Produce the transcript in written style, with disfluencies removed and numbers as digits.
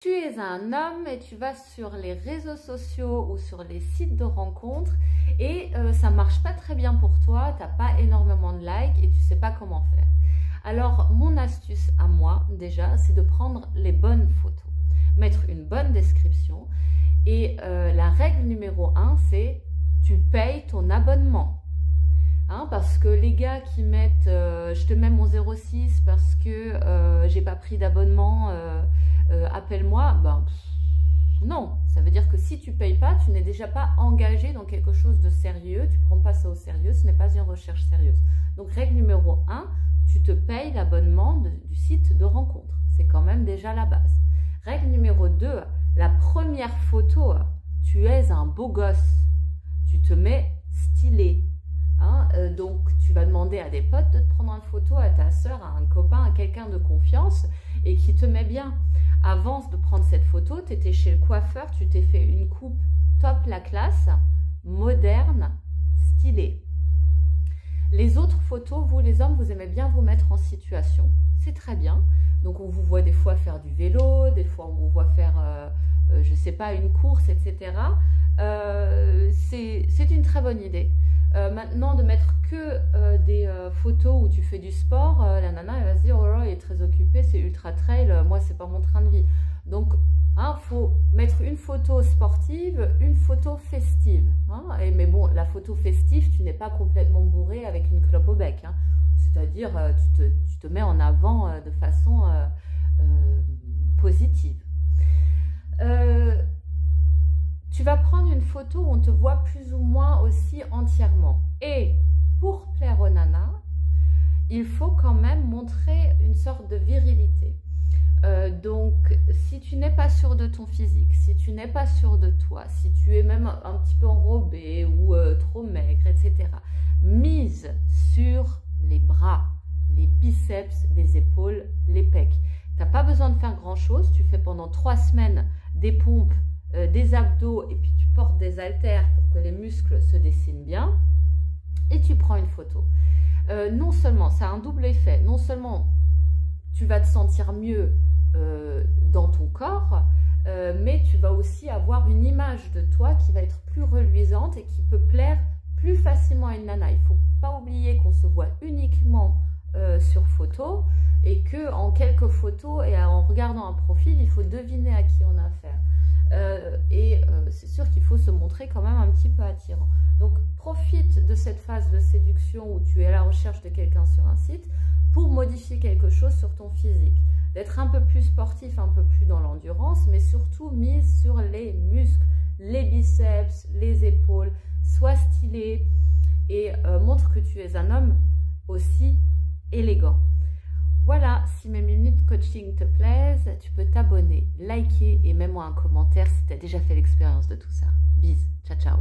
Tu es un homme et tu vas sur les réseaux sociaux ou sur les sites de rencontres et ça marche pas très bien pour toi, tu n'as pas énormément de likes et tu sais pas comment faire. Alors mon astuce à moi déjà, c'est de prendre les bonnes photos, mettre une bonne description et la règle numéro 1, c'est tu payes ton abonnement. Hein, parce que les gars qui mettent je te mets mon 06 parce que j'ai pas pris d'abonnement, appelle-moi, ben, non, ça veut dire que si tu payes pas, tu n'es déjà pas engagé dans quelque chose de sérieux, tu ne prends pas ça au sérieux, ce n'est pas une recherche sérieuse. Donc règle numéro 1, tu te payes l'abonnement du site de rencontre, c'est quand même déjà la base. Règle numéro 2, la première photo, tu es un beau gosse, tu te mets stylé. Hein, donc tu vas demander à des potes de te prendre une photo, à ta soeur, à un copain, à quelqu'un de confiance et qui te met bien. Avant de prendre cette photo, tu étais chez le coiffeur, tu t'es fait une coupe top la classe, moderne, stylée. Les autres photos, vous les hommes, vous aimez bien vous mettre en situation, c'est très bien. Donc on vous voit des fois faire du vélo, des fois on vous voit faire, je sais pas, une course, etc. C'est une très bonne idée. Maintenant, de mettre que des photos où tu fais du sport, la nana elle va se dire oh là, il est très occupé, c'est ultra trail, moi c'est pas mon train de vie. Donc hein, faut mettre une photo sportive, une photo festive. Hein, mais bon, la photo festive, tu n'es pas complètement bourré avec une clope au bec. Hein, c'est-à-dire tu te mets en avant de façon positive. Tu vas prendre une photo où on te voit plus ou moins aussi entièrement. Et pour plaire aux nanas, il faut quand même montrer une sorte de virilité. Donc, si tu n'es pas sûr de ton physique, si tu n'es pas sûr de toi, si tu es même un petit peu enrobé ou trop maigre, etc., mise sur les bras, les biceps, les épaules, les pecs. Tu n'as pas besoin de faire grand-chose. Tu fais pendant 3 semaines des pompes, des abdos et puis tu portes des haltères pour que les muscles se dessinent bien et tu prends une photo. Non seulement, ça a un double effet, non seulement tu vas te sentir mieux dans ton corps, mais tu vas aussi avoir une image de toi qui va être plus reluisante et qui peut plaire plus facilement à une nana. Il ne faut pas oublier qu'on se voit uniquement sur photo et qu'en quelques photos et en regardant un profil, il faut deviner à qui on a affaire. C'est sûr qu'il faut se montrer quand même un petit peu attirant. Donc profite de cette phase de séduction où tu es à la recherche de quelqu'un sur un site pour modifier quelque chose sur ton physique. D'être un peu plus sportif, un peu plus dans l'endurance, mais surtout mise sur les muscles, les biceps, les épaules. Sois stylé et montre que tu es un homme aussi élégant. Voilà, si mes minutes coaching te plaisent, tu peux t'abonner, liker et mets-moi un commentaire si tu as déjà fait l'expérience de tout ça. Bisous, ciao ciao.